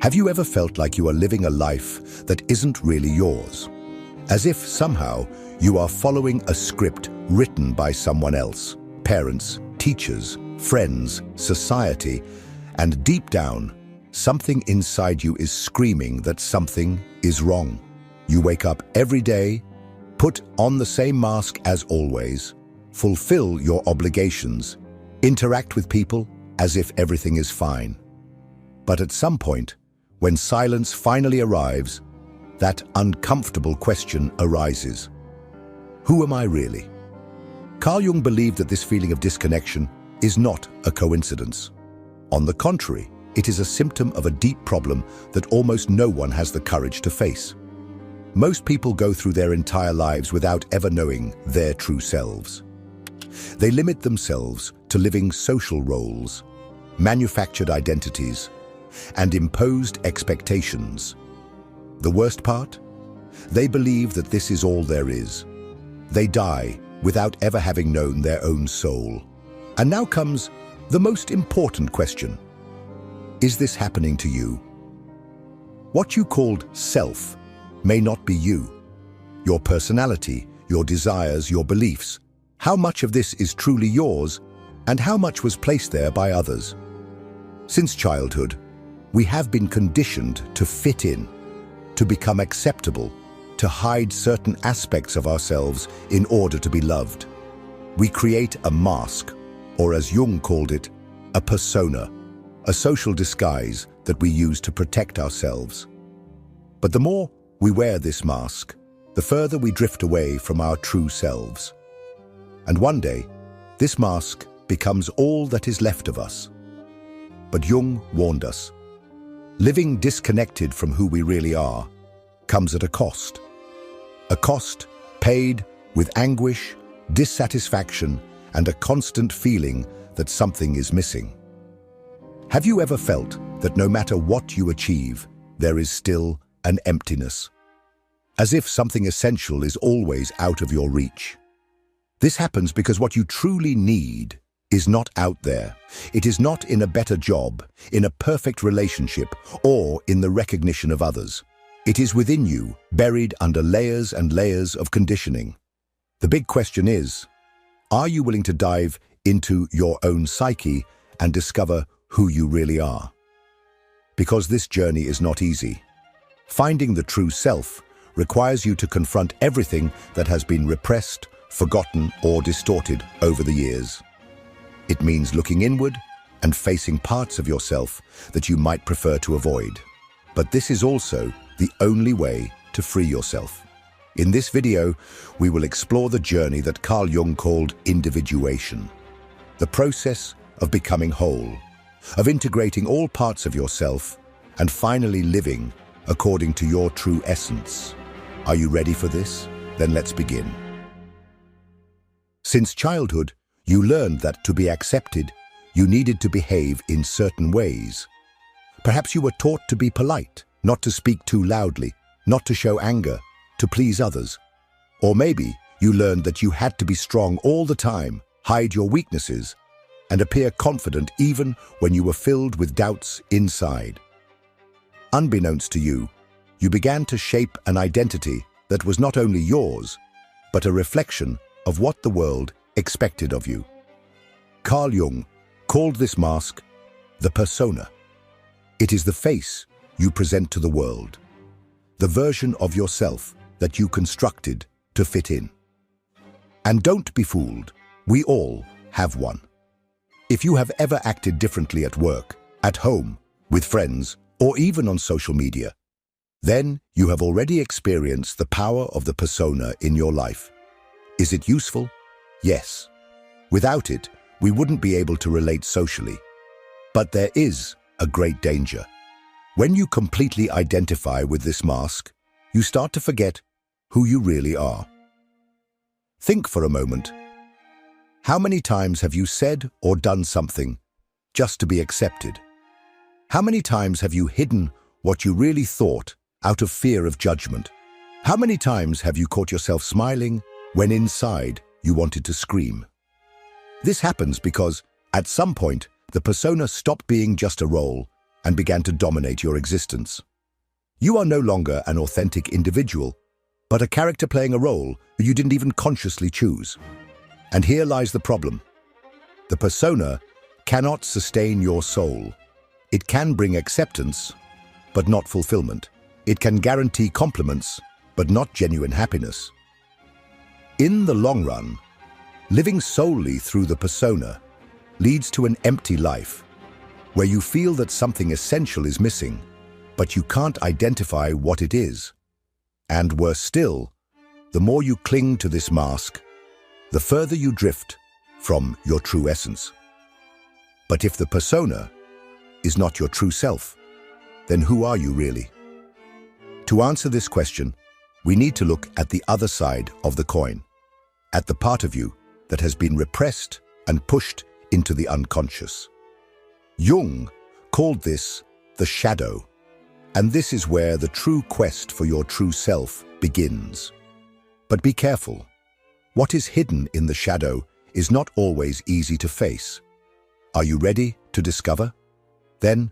Have you ever felt like you are living a life that isn't really yours? As if somehow you are following a script written by someone else, parents, teachers, friends, society, and deep down, something inside you is screaming that something is wrong. You wake up every day, put on the same mask as always, fulfill your obligations, interact with people as if everything is fine. But at some point, when silence finally arrives, that uncomfortable question arises. Who am I really? Carl Jung believed that this feeling of disconnection is not a coincidence. On the contrary, it is a symptom of a deep problem that almost no one has the courage to face. Most people go through their entire lives without ever knowing their true selves. They limit themselves to living social roles, manufactured identities, and imposed expectations. The worst part? They believe that this is all there is. They die without ever having known their own soul. And now comes the most important question. Is this happening to you? What you called self may not be you. Your personality, your desires, your beliefs. How much of this is truly yours, and how much was placed there by others? Since childhood, we have been conditioned to fit in, to become acceptable, to hide certain aspects of ourselves in order to be loved. We create a mask, or as Jung called it, a persona, a social disguise that we use to protect ourselves. But the more we wear this mask, the further we drift away from our true selves. And one day, this mask becomes all that is left of us. But Jung warned us. Living disconnected from who we really are comes at a cost. A cost paid with anguish, dissatisfaction, and a constant feeling that something is missing. Have you ever felt that no matter what you achieve, there is still an emptiness? As if something essential is always out of your reach. This happens because what you truly need is not out there. It is not in a better job, in a perfect relationship, or in the recognition of others. It is within you, buried under layers and layers of conditioning. The big question is, are you willing to dive into your own psyche and discover who you really are? Because this journey is not easy. Finding the true self requires you to confront everything that has been repressed, forgotten, or distorted over the years. It means looking inward and facing parts of yourself that you might prefer to avoid. But this is also the only way to free yourself. In this video, we will explore the journey that Carl Jung called individuation, the process of becoming whole, of integrating all parts of yourself and finally living according to your true essence. Are you ready for this? Then let's begin. Since childhood, you learned that to be accepted, you needed to behave in certain ways. Perhaps you were taught to be polite, not to speak too loudly, not to show anger, to please others. Or maybe you learned that you had to be strong all the time, hide your weaknesses, and appear confident even when you were filled with doubts inside. Unbeknownst to you, you began to shape an identity that was not only yours, but a reflection of what the world expected of you. Carl Jung called this mask the persona. It is the face you present to the world, the version of yourself that you constructed to fit in. And don't be fooled, we all have one. If you have ever acted differently at work, at home, with friends, or even on social media, then you have already experienced the power of the persona in your life. Is it useful? Yes. Without it, we wouldn't be able to relate socially. But there is a great danger. When you completely identify with this mask, you start to forget who you really are. Think for a moment. How many times have you said or done something just to be accepted? How many times have you hidden what you really thought out of fear of judgment? How many times have you caught yourself smiling when inside you wanted to scream? This happens because, at some point, the persona stopped being just a role and began to dominate your existence. You are no longer an authentic individual, but a character playing a role you didn't even consciously choose. And here lies the problem. The persona cannot sustain your soul. It can bring acceptance, but not fulfillment. It can guarantee compliments, but not genuine happiness. In the long run, living solely through the persona leads to an empty life, where you feel that something essential is missing, but you can't identify what it is. And worse still, the more you cling to this mask, the further you drift from your true essence. But if the persona is not your true self, then who are you really? To answer this question, we need to look at the other side of the coin, at the part of you that has been repressed and pushed into the unconscious. Jung called this the shadow, and this is where the true quest for your true self begins. But be careful. What is hidden in the shadow is not always easy to face. Are you ready to discover? Then,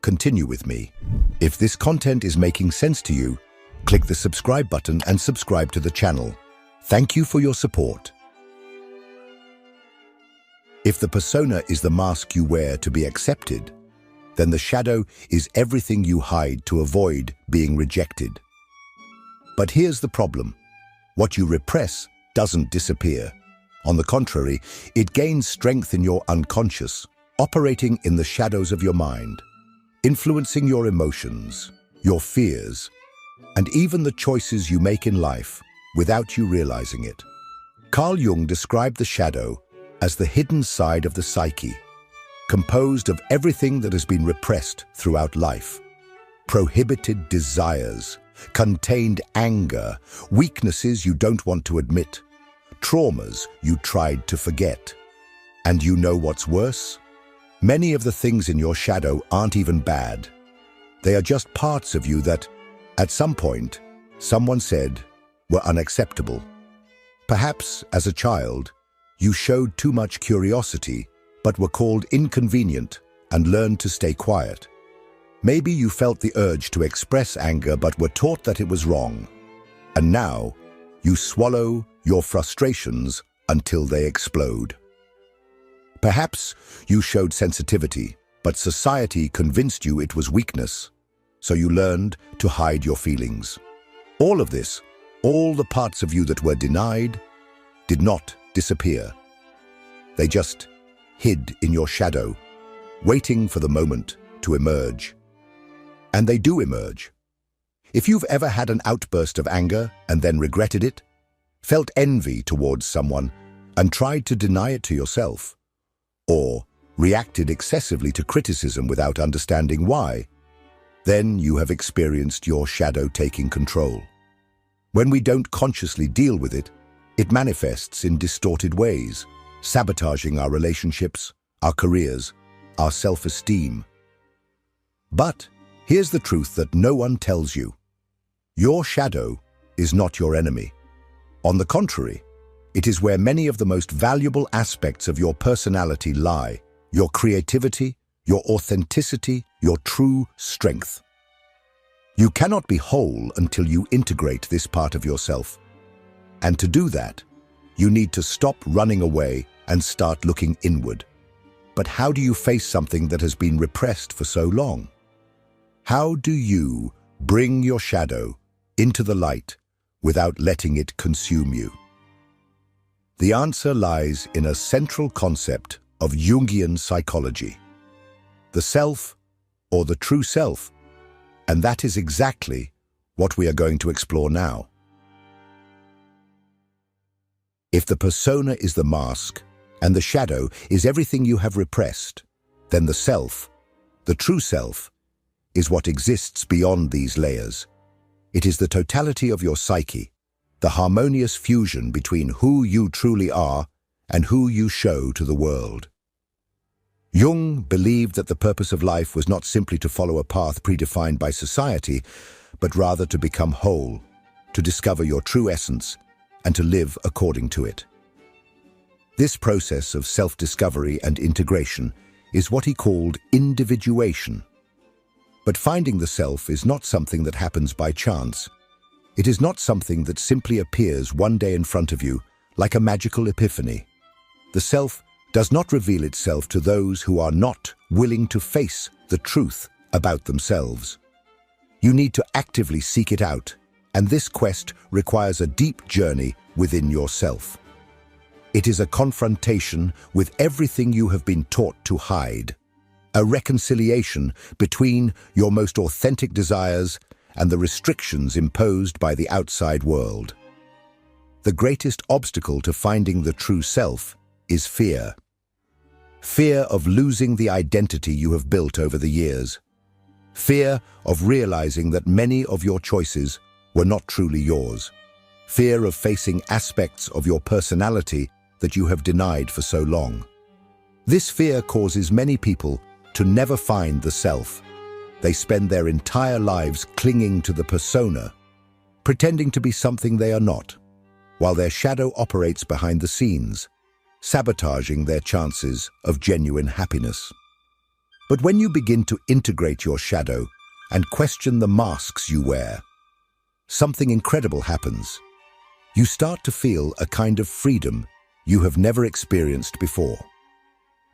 continue with me. If this content is making sense to you, click the subscribe button and subscribe to the channel. Thank you for your support. If the persona is the mask you wear to be accepted, then the shadow is everything you hide to avoid being rejected. But here's the problem. What you repress doesn't disappear. On the contrary, it gains strength in your unconscious, operating in the shadows of your mind, influencing your emotions, your fears, and even the choices you make in life without you realizing it. Carl Jung described the shadow as the hidden side of the psyche, composed of everything that has been repressed throughout life. Prohibited desires, contained anger, weaknesses you don't want to admit, traumas you tried to forget. And you know what's worse? Many of the things in your shadow aren't even bad. They are just parts of you that, at some point, someone said were unacceptable. Perhaps, as a child, you showed too much curiosity, but were called inconvenient and learned to stay quiet. Maybe you felt the urge to express anger but were taught that it was wrong. And now, you swallow your frustrations until they explode. Perhaps you showed sensitivity, but society convinced you it was weakness, so you learned to hide your feelings. All of this, all the parts of you that were denied, did not disappear. They just hid in your shadow, waiting for the moment to emerge. And they do emerge. If you've ever had an outburst of anger and then regretted it, felt envy towards someone and tried to deny it to yourself, or reacted excessively to criticism without understanding why, then you have experienced your shadow taking control. When we don't consciously deal with it, it manifests in distorted ways, sabotaging our relationships, our careers, our self-esteem. But here's the truth that no one tells you. Your shadow is not your enemy. On the contrary, it is where many of the most valuable aspects of your personality lie: your creativity, your authenticity, your true strength. You cannot be whole until you integrate this part of yourself. And to do that, you need to stop running away and start looking inward. But how do you face something that has been repressed for so long? How do you bring your shadow into the light without letting it consume you? The answer lies in a central concept of Jungian psychology: the self, or the true self, and that is exactly what we are going to explore now. If the persona is the mask and the shadow is everything you have repressed, then the self, the true self, is what exists beyond these layers. It is the totality of your psyche, the harmonious fusion between who you truly are and who you show to the world. Jung believed that the purpose of life was not simply to follow a path predefined by society, but rather to become whole, to discover your true essence, and to live according to it. This process of self-discovery and integration is what he called individuation, But finding the self is not something that happens by chance. It is not something that simply appears one day in front of you, like a magical epiphany. The self does not reveal itself to those who are not willing to face the truth about themselves. You need to actively seek it out, and this quest requires a deep journey within yourself. It is a confrontation with everything you have been taught to hide, a reconciliation between your most authentic desires and the restrictions imposed by the outside world. The greatest obstacle to finding the true self is fear. Fear of losing the identity you have built over the years. Fear of realizing that many of your choices were not truly yours. Fear of facing aspects of your personality that you have denied for so long. This fear causes many people to never find the self. They spend their entire lives clinging to the persona, pretending to be something they are not, while their shadow operates behind the scenes, sabotaging their chances of genuine happiness. But when you begin to integrate your shadow and question the masks you wear, something incredible happens. You start to feel a kind of freedom you have never experienced before.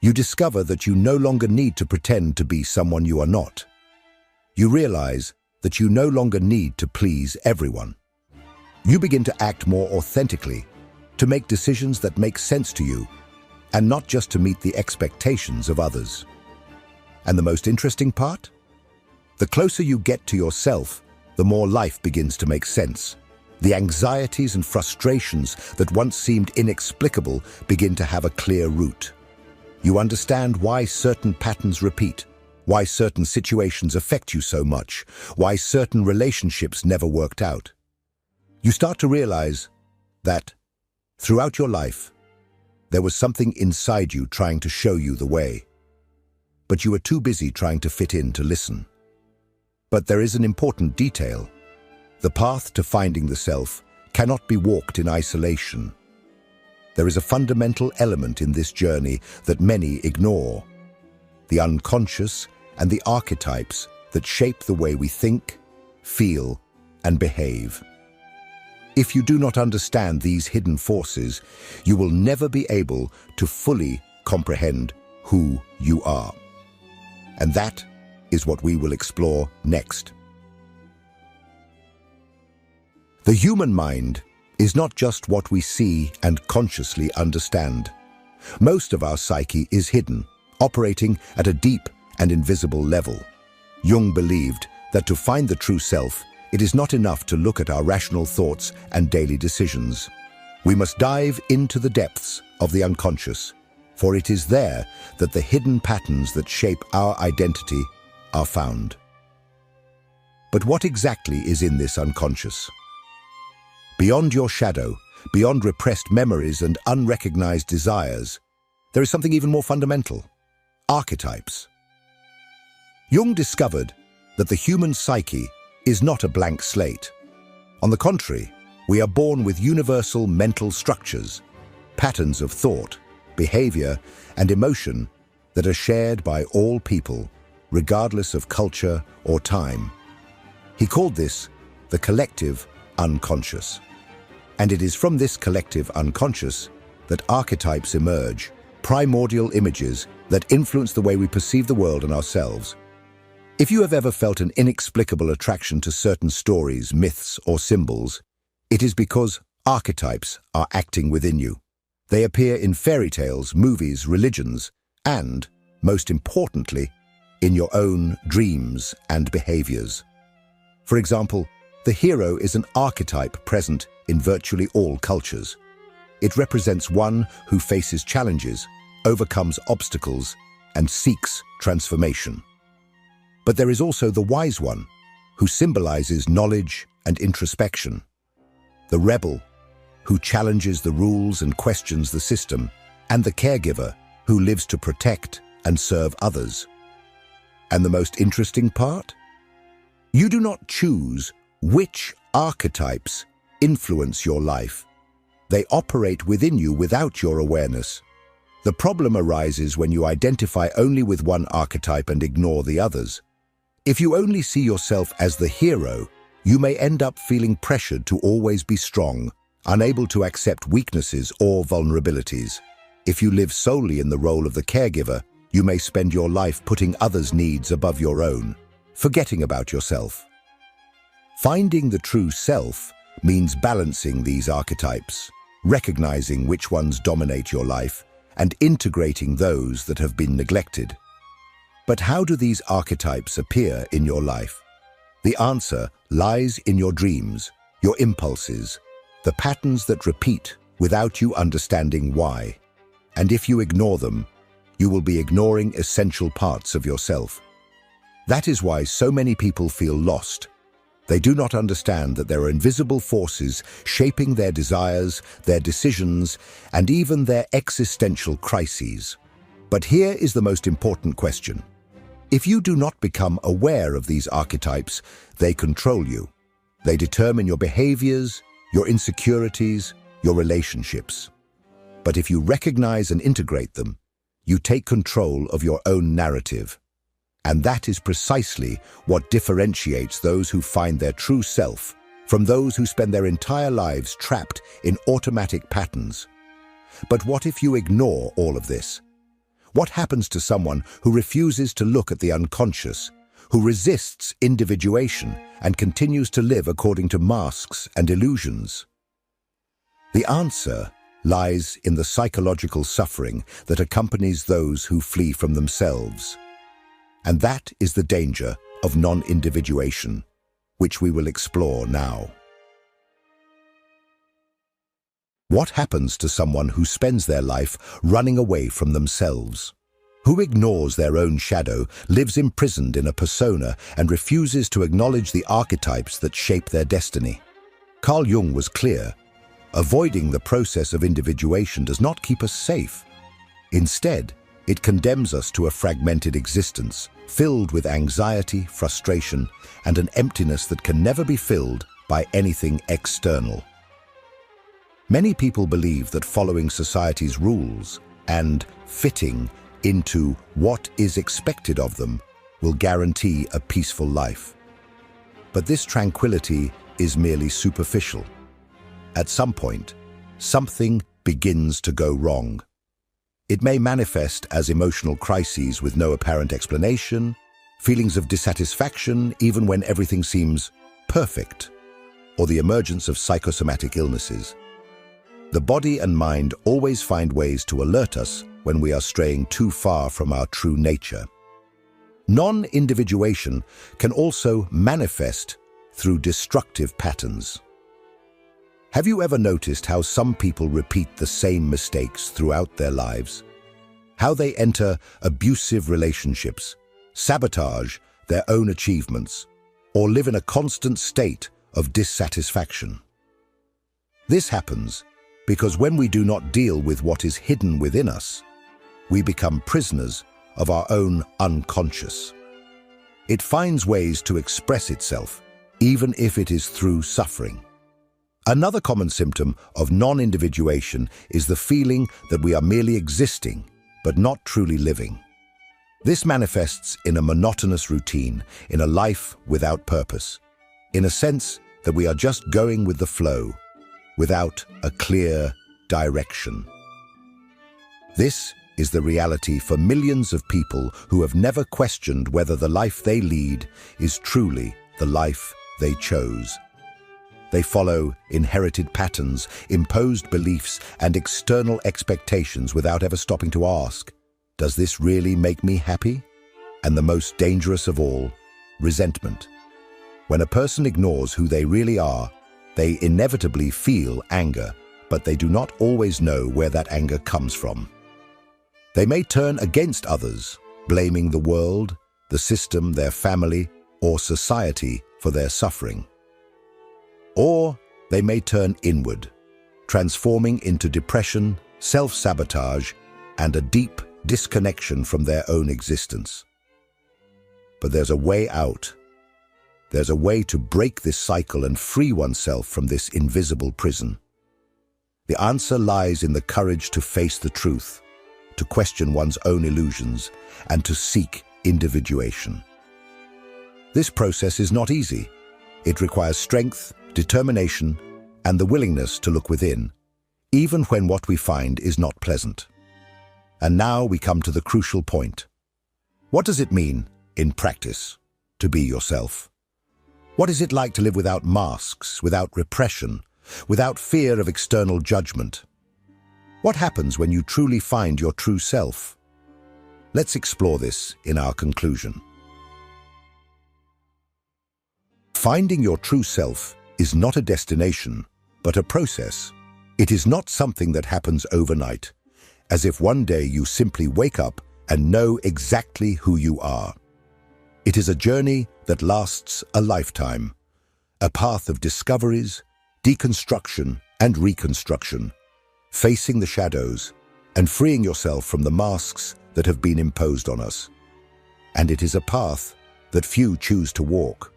You discover that you no longer need to pretend to be someone you are not. You realize that you no longer need to please everyone. You begin to act more authentically, to make decisions that make sense to you, and not just to meet the expectations of others. And the most interesting part? The closer you get to yourself, the more life begins to make sense. The anxieties and frustrations that once seemed inexplicable begin to have a clear root. You understand why certain patterns repeat, why certain situations affect you so much, why certain relationships never worked out. You start to realize that, throughout your life, there was something inside you trying to show you the way. But you were too busy trying to fit in to listen. But there is an important detail. The path to finding the self cannot be walked in isolation. There is a fundamental element in this journey that many ignore: the unconscious and the archetypes that shape the way we think, feel, and behave. If you do not understand these hidden forces, you will never be able to fully comprehend who you are. And that is what we will explore next. The human mind is not just what we see and consciously understand. Most of our psyche is hidden, operating at a deep and invisible level. Jung believed that to find the true self, it is not enough to look at our rational thoughts and daily decisions. We must dive into the depths of the unconscious, for it is there that the hidden patterns that shape our identity are found. But what exactly is in this unconscious? Beyond your shadow, beyond repressed memories and unrecognized desires, there is something even more fundamental: archetypes. Jung discovered that the human psyche is not a blank slate. On the contrary, we are born with universal mental structures, patterns of thought, behavior, and emotion that are shared by all people, regardless of culture or time. He called this the collective unconscious. And it is from this collective unconscious that archetypes emerge, primordial images that influence the way we perceive the world and ourselves. If you have ever felt an inexplicable attraction to certain stories, myths, or symbols, it is because archetypes are acting within you. They appear in fairy tales, movies, religions, and, most importantly, in your own dreams and behaviors. For example, the hero is an archetype present in virtually all cultures. It represents one who faces challenges, overcomes obstacles, and seeks transformation. But there is also the wise one, who symbolizes knowledge and introspection. The rebel, who challenges the rules and questions the system, and the caregiver, who lives to protect and serve others. And the most interesting part? You do not choose which archetypes influence your life. They operate within you without your awareness. The problem arises when you identify only with one archetype and ignore the others. If you only see yourself as the hero, you may end up feeling pressured to always be strong, unable to accept weaknesses or vulnerabilities. If you live solely in the role of the caregiver, you may spend your life putting others' needs above your own, forgetting about yourself. Finding the true self means balancing these archetypes, recognizing which ones dominate your life, and integrating those that have been neglected. But how do these archetypes appear in your life? The answer lies in your dreams, your impulses, the patterns that repeat without you understanding why. And if you ignore them, you will be ignoring essential parts of yourself. That is why so many people feel lost. They do not understand that there are invisible forces shaping their desires, their decisions, and even their existential crises. But here is the most important question. If you do not become aware of these archetypes, they control you. They determine your behaviors, your insecurities, your relationships. But if you recognize and integrate them, you take control of your own narrative. And that is precisely what differentiates those who find their true self from those who spend their entire lives trapped in automatic patterns. But what if you ignore all of this? What happens to someone who refuses to look at the unconscious, who resists individuation and continues to live according to masks and illusions? The answer lies in the psychological suffering that accompanies those who flee from themselves. And that is the danger of non-individuation, which we will explore now. What happens to someone who spends their life running away from themselves? Who ignores their own shadow, lives imprisoned in a persona, and refuses to acknowledge the archetypes that shape their destiny? Carl Jung was clear. Avoiding the process of individuation does not keep us safe. Instead, it condemns us to a fragmented existence, filled with anxiety, frustration, and an emptiness that can never be filled by anything external. Many people believe that following society's rules and fitting into what is expected of them will guarantee a peaceful life. But this tranquility is merely superficial. At some point, something begins to go wrong. It may manifest as emotional crises with no apparent explanation, feelings of dissatisfaction even when everything seems perfect, or the emergence of psychosomatic illnesses. The body and mind always find ways to alert us when we are straying too far from our true nature. Non-individuation can also manifest through destructive patterns. Have you ever noticed how some people repeat the same mistakes throughout their lives? How they enter abusive relationships, sabotage their own achievements, or live in a constant state of dissatisfaction? This happens because when we do not deal with what is hidden within us, we become prisoners of our own unconscious. It finds ways to express itself, even if it is through suffering. Another common symptom of non-individuation is the feeling that we are merely existing, but not truly living. This manifests in a monotonous routine, in a life without purpose, in a sense that we are just going with the flow, without a clear direction. This is the reality for millions of people who have never questioned whether the life they lead is truly the life they chose. They follow inherited patterns, imposed beliefs, and external expectations without ever stopping to ask, does this really make me happy? And the most dangerous of all, resentment. When a person ignores who they really are, they inevitably feel anger, but they do not always know where that anger comes from. They may turn against others, blaming the world, the system, their family, or society for their suffering. Or they may turn inward, transforming into depression, self-sabotage, and a deep disconnection from their own existence. But there's a way out. There's a way to break this cycle and free oneself from this invisible prison. The answer lies in the courage to face the truth, to question one's own illusions, and to seek individuation. This process is not easy. It requires strength, determination, and the willingness to look within, even when what we find is not pleasant. And now we come to the crucial point. What does it mean, in practice, to be yourself? What is it like to live without masks, without repression, without fear of external judgment? What happens when you truly find your true self? Let's explore this in our conclusion. Finding your true self is not a destination, but a process. It is not something that happens overnight, as if one day you simply wake up and know exactly who you are. It is a journey that lasts a lifetime, a path of discoveries, deconstruction, and reconstruction, facing the shadows and freeing yourself from the masks that have been imposed on us. And it is a path that few choose to walk.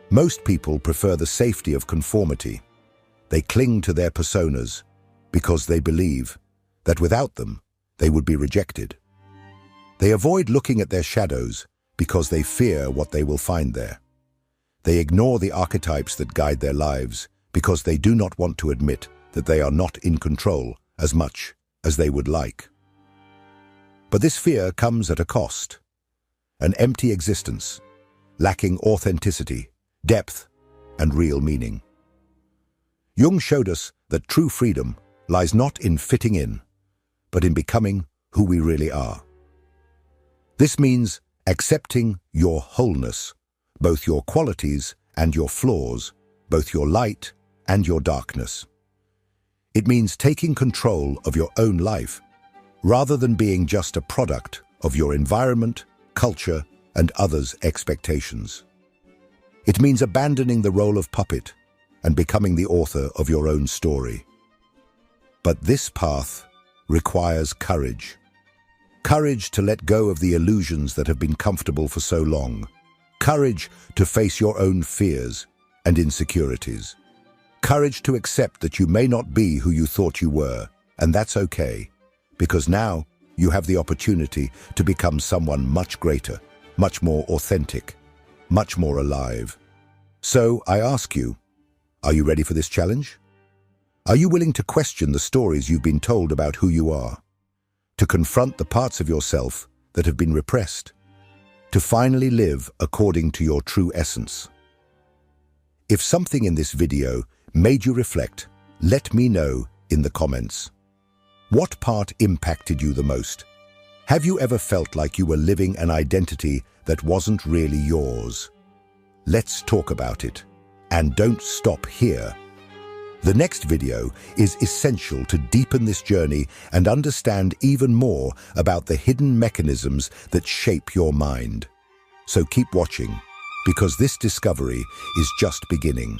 Most people prefer the safety of conformity. They cling to their personas because they believe that without them, they would be rejected. They avoid looking at their shadows because they fear what they will find there. They ignore the archetypes that guide their lives because they do not want to admit that they are not in control as much as they would like. But this fear comes at a cost. An empty existence, lacking authenticity, depth, and real meaning. Jung showed us that true freedom lies not in fitting in, but in becoming who we really are. This means accepting your wholeness, both your qualities and your flaws, both your light and your darkness. It means taking control of your own life, rather than being just a product of your environment, culture, and others' expectations. It means abandoning the role of puppet and becoming the author of your own story. But this path requires courage. Courage to let go of the illusions that have been comfortable for so long. Courage to face your own fears and insecurities. Courage to accept that you may not be who you thought you were, and that's okay, because now you have the opportunity to become someone much greater, much more authentic, much more alive. So I ask you, are you ready for this challenge? Are you willing to question the stories you've been told about who you are? To confront the parts of yourself that have been repressed? To finally live according to your true essence? If something in this video made you reflect, let me know in the comments. What part impacted you the most? Have you ever felt like you were living an identity that wasn't really yours? Let's talk about it. And don't stop here. The next video is essential to deepen this journey and understand even more about the hidden mechanisms that shape your mind. So keep watching, because this discovery is just beginning.